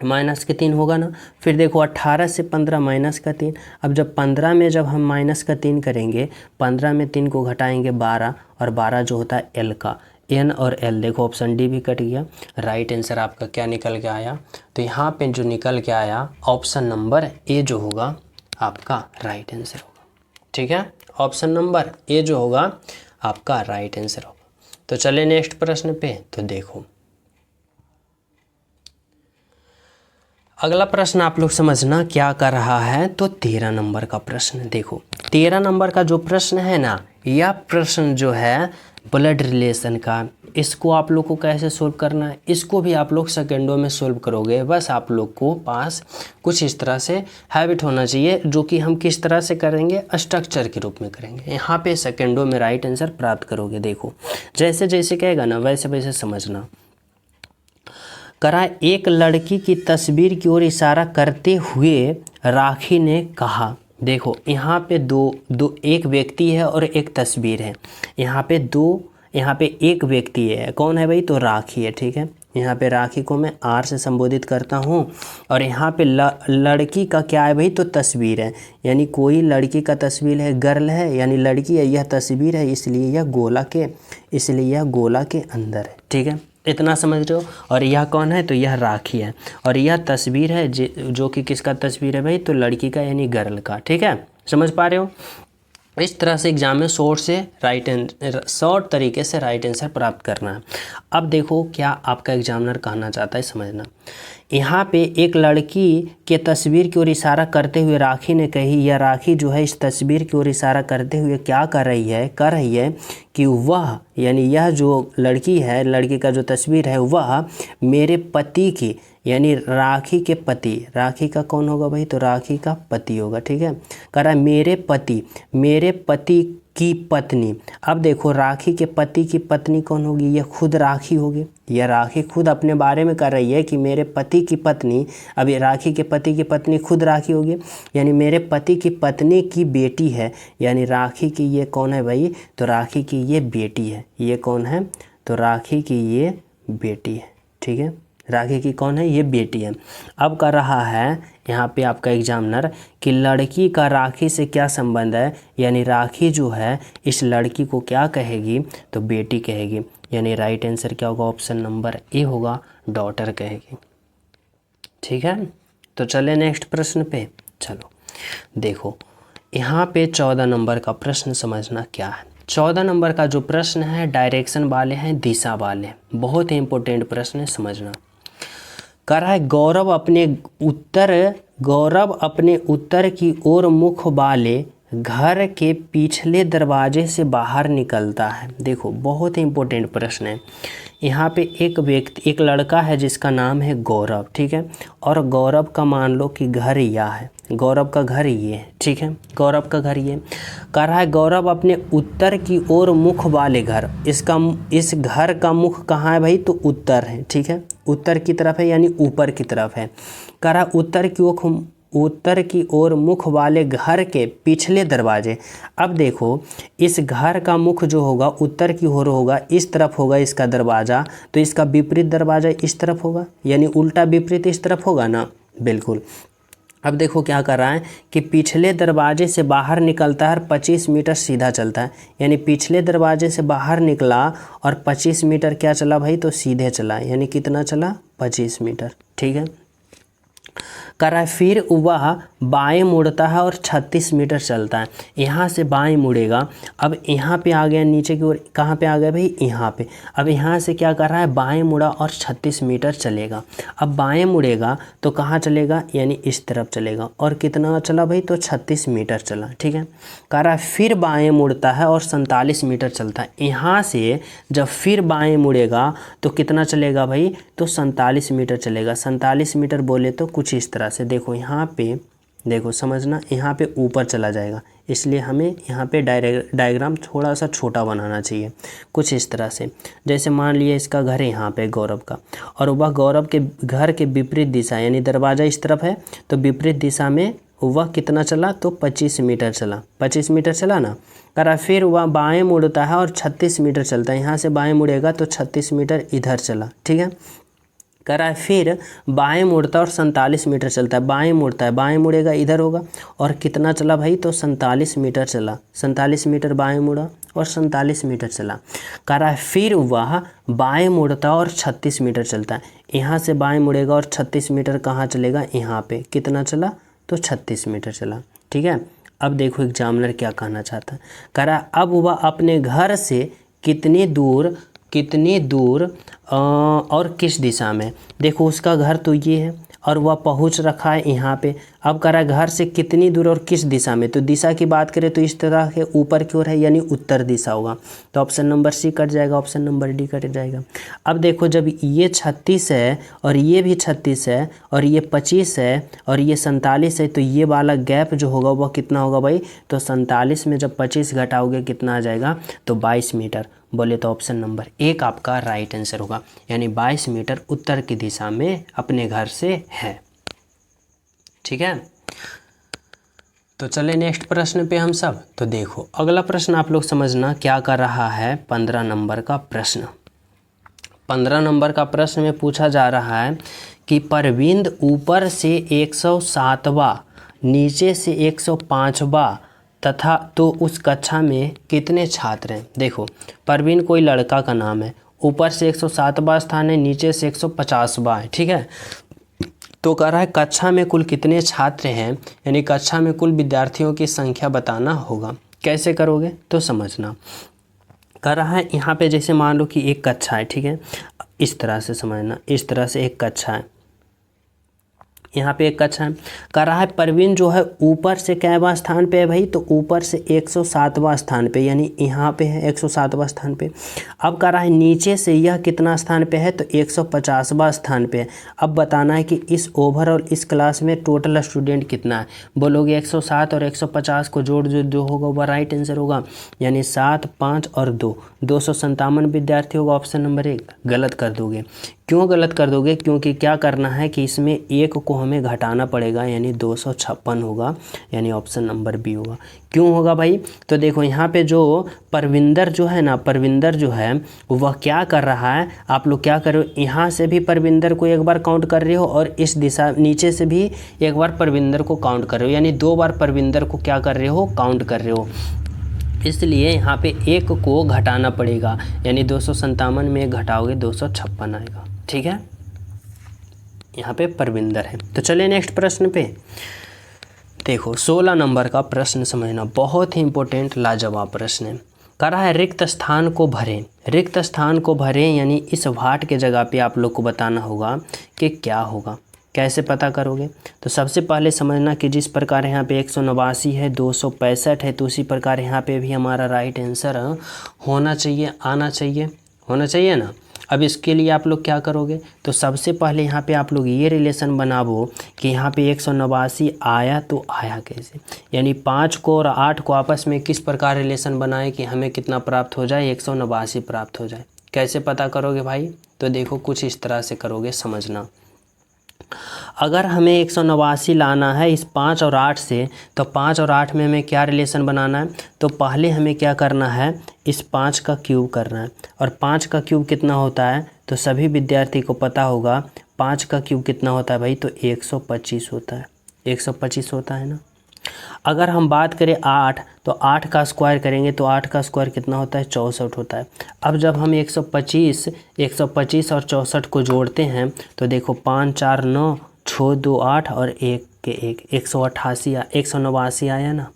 माइनस के 3 होगा ना। फिर देखो 18 से 15 माइनस का 3। अब जब 15 में जब हम माइनस का 3 करेंगे, 15 में 3 को घटाएंगे 12, और 12 जो होता है एल का, एन और एल। देखो ऑप्शन डी भी कट गया। राइट आंसर आपका क्या निकल के आया, तो यहाँ पे जो निकल के आया ऑप्शन नंबर ए जो होगा आपका राइट आंसर होगा। ठीक है, ऑप्शन नंबर ए जो होगा आपका राइट आंसर होगा। तो चले नेक्स्ट प्रश्न पे। तो देखो अगला प्रश्न आप लोग समझना क्या कर रहा है, तो 13 नंबर का प्रश्न। देखो 13 नंबर का जो प्रश्न है ना, यह प्रश्न जो है ब्लड रिलेशन का, इसको आप लोग को कैसे सोल्व करना है, इसको भी आप लोग सेकेंडों में सोल्व करोगे। बस आप लोग को पास कुछ इस तरह से हैबिट होना चाहिए, जो कि हम किस तरह से करेंगे, स्ट्रक्चर के रूप में करेंगे। यहाँ पे सेकेंडों में राइट आंसर प्राप्त करोगे। देखो जैसे जैसे कहेगा ना वैसे वैसे समझना। करा, एक लड़की की तस्वीर की ओर इशारा करते हुए राखी ने कहा। देखो यहाँ पे दो एक व्यक्ति है और एक तस्वीर है। यहाँ पे एक व्यक्ति है, कौन है भाई, तो राखी है। ठीक है, यहाँ पे राखी को मैं आर से संबोधित करता हूँ, और यहाँ पे लड़की का क्या है भाई, तो तस्वीर है, यानी कोई लड़की का तस्वीर है, गर्ल है यानी लड़की है, यह तस्वीर है, इसलिए यह गोला के अंदर है। ठीक है, इतना समझ रहे हो। और यह कौन है, तो यह राखी है, और यह तस्वीर है जो कि किसका तस्वीर है भाई, तो लड़की का यानी गर्ल का। ठीक है, समझ पा रहे हो। इस तरह से एग्जाम में शॉर्ट तरीके से राइट आंसर प्राप्त करना है। अब देखो क्या आपका एग्जामिनर कहना चाहता है, समझना। यहाँ पे एक लड़की के तस्वीर की ओर इशारा करते हुए राखी ने कही, या राखी जो है इस तस्वीर की ओर इशारा करते हुए क्या कर रही है कि वह, यानी यह जो लड़की है, लड़की का जो तस्वीर है, वह मेरे पति की, यानी राखी के पति, राखी का कौन होगा भाई, तो राखी का पति होगा। ठीक है, कह रहा है मेरे पति की पत्नी। अब देखो राखी के पति की पत्नी कौन होगी, यह खुद राखी होगी। यह राखी खुद अपने बारे में कर रही है कि मेरे पति की पत्नी, अभी राखी के पति की पत्नी खुद राखी होगी, यानी मेरे पति की पत्नी की बेटी है, यानी राखी की ये कौन है भाई, तो राखी की ये बेटी है। ये कौन है, तो राखी की ये बेटी है। ठीक है, राखी की कौन है, ये बेटी है। अब कर रहा है यहाँ पे आपका एग्जामिनर कि लड़की का राखी से क्या संबंध है, यानी राखी जो है इस लड़की को क्या कहेगी, तो बेटी कहेगी, यानी राइट आंसर क्या होगा, ऑप्शन नंबर ए होगा, डॉटर कहेगी। ठीक है, तो चले नेक्स्ट प्रश्न पे। चलो देखो यहाँ पे 14 नंबर का प्रश्न समझना क्या है। 14 नंबर का जो प्रश्न है डायरेक्शन वाले हैं, दिशा वाले, बहुत ही इंपॉर्टेंट प्रश्न है, समझना। कह रहा है गौरव अपने उत्तर की ओर मुख वाले घर के पिछले दरवाजे से बाहर निकलता है। देखो बहुत ही इंपॉर्टेंट प्रश्न है। यहाँ पे एक लड़का है जिसका नाम है गौरव, ठीक है, और गौरव का मान लो कि घर यह है, गौरव का घर ये है, ठीक है, गौरव का घर ये। कह रहा है गौरव अपने उत्तर की ओर मुख वाले घर, इस घर का मुख कहाँ है भाई, तो उत्तर है, ठीक है, उत्तर की तरफ है यानी ऊपर की तरफ है। कह रहा है उत्तर की ओर मुख वाले घर के पिछले दरवाजे। अब देखो इस घर का मुख जो होगा उत्तर की ओर होगा, इस तरफ होगा इसका दरवाज़ा, तो इसका विपरीत दरवाज़ा इस तरफ होगा, यानी उल्टा विपरीत इस तरफ होगा ना, बिल्कुल। अब देखो क्या कर रहा है कि पिछले दरवाजे से बाहर निकलता है और 25 मीटर सीधा चलता है, यानी पिछले दरवाजे से बाहर निकला और 25 मीटर क्या चला भाई, तो सीधे चला, यानी कितना चला, 25 मीटर, ठीक है। कर रहा है फिर वह बाएं मुड़ता है और 36 मीटर चलता है। यहाँ से बाएं मुड़ेगा, अब यहाँ पे आ गया नीचे की ओर, कहाँ पे आ गया भाई, यहाँ पे। अब यहाँ से क्या कर रहा है, बाएं मुड़ा और 36 मीटर चलेगा। अब बाएं मुड़ेगा तो कहाँ चलेगा, यानी इस तरफ चलेगा, और कितना चला भाई, तो 36 मीटर चला, ठीक है। कह रहा है फिर बाएँ मुड़ता है और 47 मीटर चलता है। यहाँ से जब फिर बाएँ मुड़ेगा तो कितना चलेगा भाई, तो 47 मीटर चलेगा। 47 मीटर बोले तो कुछ इस तरह से, देखो यहाँ पे, देखो समझना, यहाँ पे ऊपर चला जाएगा, इसलिए हमें यहाँ पे डायग्राम थोड़ा सा छोटा बनाना चाहिए, कुछ इस तरह से। जैसे मान लिया इसका घर है यहाँ पे गौरव का, और वह गौरव के घर के विपरीत दिशा, यानी दरवाज़ा इस तरफ है तो विपरीत दिशा में वह कितना चला, तो 25 मीटर चला, 25 मीटर चला ना। करा फिर वह बाएँ मुड़ता है और 36 मीटर चलता है। यहाँ से बाएँ मुड़ेगा तो 36 मीटर इधर चला, ठीक है। कह रहा है फिर बाएं मुड़ता और 47 मीटर चलता है, बाएं मुड़ता है, बाएं मुड़ेगा इधर होगा, और कितना चला भाई, तो 47 मीटर चला, 47 मीटर बाएं मुड़ा और 47 मीटर चला। कह रहा है फिर वह बाएं मुड़ता और 36 मीटर चलता है। यहाँ से बाएं मुड़ेगा और 36 मीटर कहाँ चलेगा, यहाँ पे कितना चला, तो 36 मीटर चला, ठीक है। अब देखो एग्जामिनर क्या कहना चाहता है। कह रहा है अब वह अपने घर से कितनी दूर और किस दिशा में। देखो उसका घर तो ये है और वह पहुंच रखा है यहाँ पे। अब कह रहा है घर से कितनी दूर और किस दिशा में, तो दिशा की बात करें तो इस तरह के ऊपर की ओर है, यानी उत्तर दिशा होगा, तो ऑप्शन नंबर सी कट जाएगा, ऑप्शन नंबर डी कट जाएगा। अब देखो जब ये 36 है और ये भी 36 है और ये 25 है और ये 47 है, तो ये वाला गैप जो होगा वह कितना होगा भाई, तो 47 में जब 25 घटाओगे कितना आ जाएगा, तो 22 मीटर। बोले तो ऑप्शन नंबर एक आपका राइट आंसर होगा, यानी 22 मीटर उत्तर की दिशा में अपने घर से है, ठीक है। तो चले नेक्स्ट प्रश्न पे हम सब। तो देखो अगला प्रश्न आप लोग समझना क्या कर रहा है। 15 नंबर का प्रश्न, 15 नंबर का प्रश्न में पूछा जा रहा है कि परविंद ऊपर से 107वां, नीचे से 105वां तथा तो उस कक्षा में कितने छात्र हैं। देखो परवीन कोई लड़का का नाम है, ऊपर से 107वां स्थान है, नीचे से 150वां है, ठीक है। तो कह रहा है कक्षा में कुल कितने छात्र हैं, यानी कक्षा में कुल विद्यार्थियों की संख्या बताना होगा। कैसे करोगे तो समझना। कह रहा है यहाँ पे जैसे मान लो कि एक कक्षा है, ठीक है, इस तरह से समझना, इस तरह से एक कक्षा है, यहाँ पे एक कक्षा है। कह रहा है परवीन जो है ऊपर से कैवां स्थान पे है भाई, तो ऊपर से 107वां स्थान पे, यानी यहाँ पे है 107वां स्थान पे। अब कह रहा है नीचे से यह कितना स्थान पे है, तो 150वां स्थान पे है। अब बताना है कि इस ओवरऑल इस क्लास में टोटल स्टूडेंट कितना है। बोलोगे 107 और 150 को जोड़ जो होगा वह राइट आंसर होगा, यानी 7, 5 और 2, 257 विद्यार्थी होगा। ऑप्शन नंबर 1 गलत कर दोगे। क्यों गलत कर दोगे, क्योंकि क्या करना है कि इसमें एक को हमें घटाना पड़ेगा, यानी 256 होगा, यानी ऑप्शन नंबर बी होगा। क्यों होगा भाई, तो देखो यहाँ पे जो परविंदर जो है ना, परविंदर जो है वह क्या कर रहा है, आप लोग क्या कर रहे हो, यहाँ से भी परविंदर को एक बार काउंट कर रहे हो और इस दिशा नीचे से भी एक बार परविंदर को काउंट कर रहे हो, यानी 2 बार परविंदर को क्या कर रहे हो, काउंट कर रहे हो। इसलिए यहाँ पे एक को घटाना पड़ेगा, यानी 257 में घटाओगे 256 आएगा, ठीक है। यहाँ पे परविंदर है। तो चलिए नेक्स्ट प्रश्न पे। देखो 16 नंबर का प्रश्न समझना, बहुत ही इंपॉर्टेंट लाजवाब प्रश्न है। कह रहा है रिक्त स्थान को भरें। रिक्त स्थान को भरें यानी इस वाट के जगह पे आप लोग को बताना होगा कि क्या होगा। कैसे पता करोगे? तो सबसे पहले समझना कि जिस प्रकार यहाँ पे 189 है, 265 है, तो उसी प्रकार यहाँ पे भी हमारा राइट आंसर होना चाहिए, आना चाहिए, होना चाहिए ना। अब इसके लिए आप लोग क्या करोगे? तो सबसे पहले यहाँ पे आप लोग ये रिलेशन बनाओ कि यहाँ पे 189 आया तो आया कैसे, यानी 5 को और 8 को आपस में किस प्रकार रिलेशन बनाए कि हमें कितना प्राप्त हो जाए, 189 प्राप्त हो जाए। कैसे पता करोगे भाई? तो देखो कुछ इस तरह से करोगे, समझना। अगर हमें 189 लाना है इस 5 और 8 से, तो 5 और 8 में हमें क्या रिलेशन बनाना है? तो पहले हमें क्या करना है, इस 5 का क्यूब करना है। और 5 का क्यूब कितना होता है? तो सभी विद्यार्थी को पता होगा 5 का क्यूब कितना होता है भाई? तो 125 होता है, 125 होता है ना। अगर हम बात करें 8, तो 8 का स्क्वायर करेंगे तो 8 का स्क्वायर कितना होता है? 64 होता है। अब जब हम 125 और 64 को जोड़ते हैं तो देखो 5 4 9 6 2 8 और 1 के 1, 188 189 आया ना।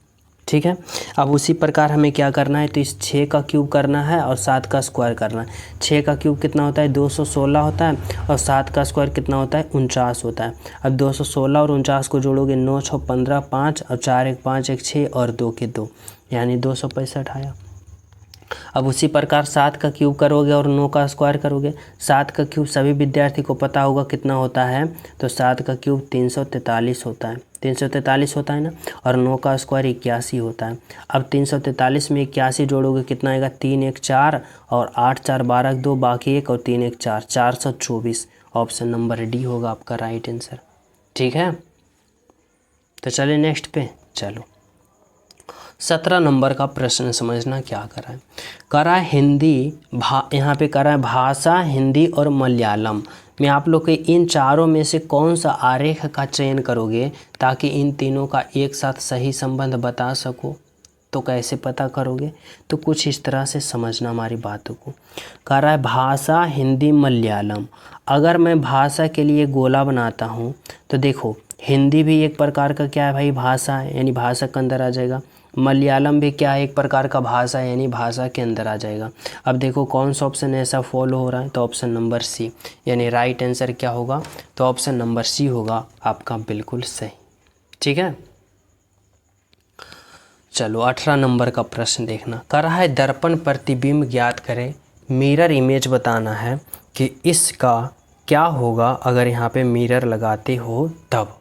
ठीक है। अब उसी प्रकार हमें क्या करना है, तो इस 6 का क्यूब करना है और 7 का स्क्वायर करना है। 6 का क्यूब कितना होता है? 216 होता है और 7 का स्क्वायर कितना होता है? 49 होता है। अब 216 और 49 को जोड़ोगे, 9 6 15 5 और 4 1 5 1 6 और 2 के 2, यानी 265 आया। अब उसी प्रकार 7 का क्यूब करोगे और 9 का स्क्वायर करोगे। 7 का क्यूब सभी विद्यार्थी को पता होगा कितना होता है, तो 7 का क्यूब 343 होता है, 343 होता है ना। और 9 का स्क्वायर 81 होता है। अब 343 में 81 जोड़ोगे कितना आएगा? 3 1 4 और 8 4 12 2 बाकी 1 और 3 1 4, 424। ऑप्शन नंबर डी होगा आपका राइट आंसर। ठीक है, तो चलिए नेक्स्ट पे चलो। 17 नंबर का प्रश्न समझना क्या करा है। करा है हिंदी यहाँ पे करा है भाषा, हिंदी और मलयालम में आप लोग के इन चारों में से कौन सा आरेख का चयन करोगे ताकि इन तीनों का एक साथ सही संबंध बता सको। तो कैसे पता करोगे? तो कुछ इस तरह से समझना हमारी बातों को। कह रहा है भाषा, हिंदी, मलयालम। अगर मैं भाषा के लिए गोला बनाता हूँ तो देखो हिंदी भी एक प्रकार का क्या है भाई? भाषा है, यानी भाषा के अंदर आ जाएगा। मलयालम भी क्या है? एक प्रकार का भाषा है, यानी भाषा के अंदर आ जाएगा। अब देखो कौन सा ऑप्शन ऐसा फॉलो हो रहा है, तो ऑप्शन नंबर सी, यानी राइट आंसर क्या होगा? तो ऑप्शन नंबर सी होगा आपका बिल्कुल सही। ठीक है, चलो 18 नंबर का प्रश्न देखना। कर रहा है दर्पण प्रतिबिंब ज्ञात करें। मिरर इमेज बताना है कि इसका क्या होगा अगर यहाँ पे मिरर लगाते हो तब।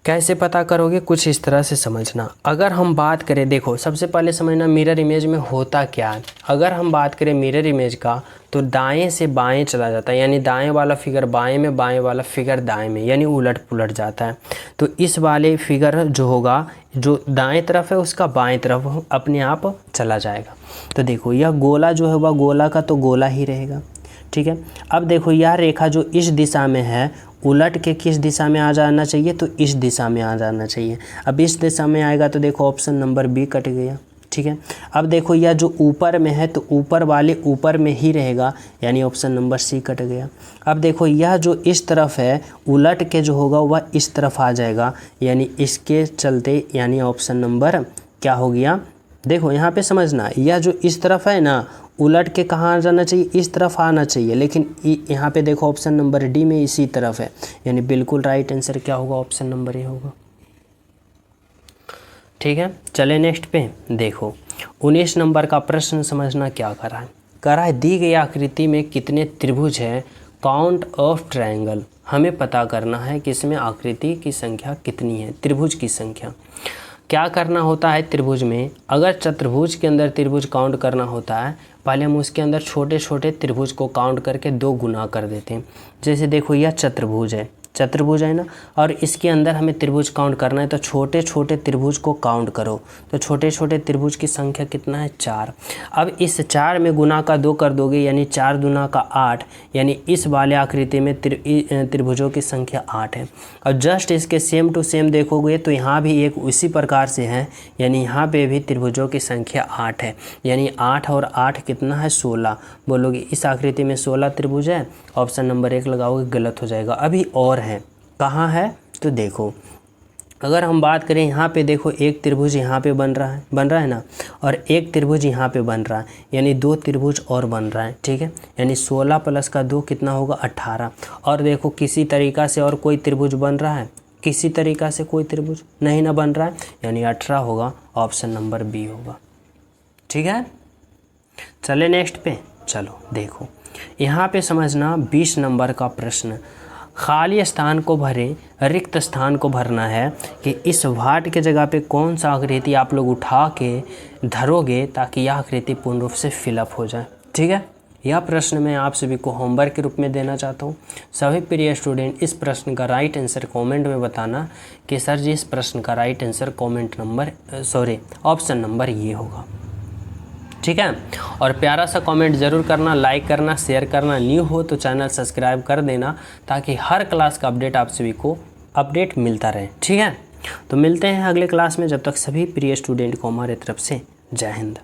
कैसे पता करोगे? कुछ इस तरह से समझना। अगर हम बात करें, देखो सबसे पहले समझना मिरर इमेज में होता क्या है। अगर हम बात करें मिरर इमेज का, तो दाएं से बाएं चला जाता है, यानी दाएं वाला फिगर बाएं में, बाएं वाला फिगर दाएं में, यानी उलट पुलट जाता है। तो इस वाले फिगर जो होगा, जो दाएं तरफ है उसका बाएं तरफ अपने आप चला जाएगा। तो देखो यह गोला जो है वह गोला का तो गोला ही रहेगा। ठीक है, अब देखो यह रेखा जो इस दिशा में है, उलट के किस दिशा में आ जाना चाहिए? तो इस दिशा में आ जाना चाहिए। अब इस दिशा में आएगा तो देखो ऑप्शन नंबर बी कट गया। ठीक है, अब देखो यह जो ऊपर में है तो ऊपर वाले ऊपर में ही रहेगा, यानी ऑप्शन नंबर सी कट गया। अब देखो यह जो इस तरफ है, उलट के जो होगा वह इस तरफ आ जाएगा, यानी इसके चलते, यानी ऑप्शन नंबर क्या हो गया? देखो यहाँ पे समझना, यह जो इस तरफ है ना, उलट के कहाँ आ जाना चाहिए? इस तरफ आना चाहिए, लेकिन यहाँ पे देखो ऑप्शन नंबर डी में इसी तरफ है, यानी बिल्कुल राइट आंसर क्या होगा? ऑप्शन नंबर ए होगा। ठीक है, चले नेक्स्ट पे देखो। 19 नंबर का प्रश्न समझना क्या करा है। करा है दी गई आकृति में कितने त्रिभुज हैं? Count of triangle. हमें पता करना है कि इसमें आकृति की संख्या कितनी है, त्रिभुज की संख्या। क्या करना होता है त्रिभुज में? अगर चतुर्भुज के अंदर त्रिभुज काउंट करना होता है, पहले हम उसके अंदर छोटे छोटे त्रिभुज को काउंट करके 2 गुना कर देते हैं। जैसे देखो यह चतुर्भुज है, चतुर्भुज है ना, और इसके अंदर हमें त्रिभुज काउंट करना है, तो छोटे छोटे त्रिभुज को काउंट करो। तो छोटे छोटे त्रिभुज की संख्या कितना है? 4। अब इस 4 में गुना का 2 कर दोगे, यानी 4 दूना का 8, यानी इस वाले आकृति में त्रिभुजों की संख्या 8 है। और जस्ट इसके सेम टू सेम देखोगे तो यहाँ भी एक उसी प्रकार से है, यानी यहाँ पे भी त्रिभुजों की संख्या 8 है, यानी 8 और 8 कितना है? 16। बोलोगे इस आकृति में 16 त्रिभुज है, ऑप्शन नंबर 1 लगाओगे, गलत हो जाएगा। अभी और है, कहाँ है? तो देखो अगर हम बात करें यहाँ पे देखो एक त्रिभुज यहाँ पे बन रहा है ना, और एक त्रिभुज यहाँ पे बन रहा है, यानी 2 त्रिभुज और बन रहा है, ठीक है। यानी 16 प्लस का 2 कितना होगा 18। और देखो किसी तरीक़ा से और कोई त्रिभुज बन रहा है, किसी तरीक़ा से कोई त्रिभुज नहीं ना बन रहा है, यानी 18 होगा, ऑप्शन नंबर बी होगा, ठीक है। चले नेक्स्ट पे, चलो देखो यहाँ पे समझना 20 नंबर का प्रश्न, खाली स्थान को भरें, रिक्त स्थान को भरना है कि इस वाट के जगह पे कौन सा आकृति आप लोग उठा के धरोगे ताकि यह आकृति पूर्ण रूप से फिलअप हो जाए, ठीक है। यह प्रश्न मैं आप सभी को होमवर्क के रूप में देना चाहता हूँ। सभी प्रिय स्टूडेंट इस प्रश्न का राइट आंसर कमेंट में बताना कि सर जी इस प्रश्न का राइट आंसर ऑप्शन नंबर ये होगा, ठीक है। और प्यारा सा कमेंट ज़रूर करना, लाइक करना, शेयर करना, न्यू हो तो चैनल सब्सक्राइब कर देना ताकि हर क्लास का अपडेट आप सभी को अपडेट मिलता रहे, ठीक है। तो मिलते हैं अगले क्लास में, जब तक सभी प्रिय स्टूडेंट को हमारे तरफ से जय हिंद।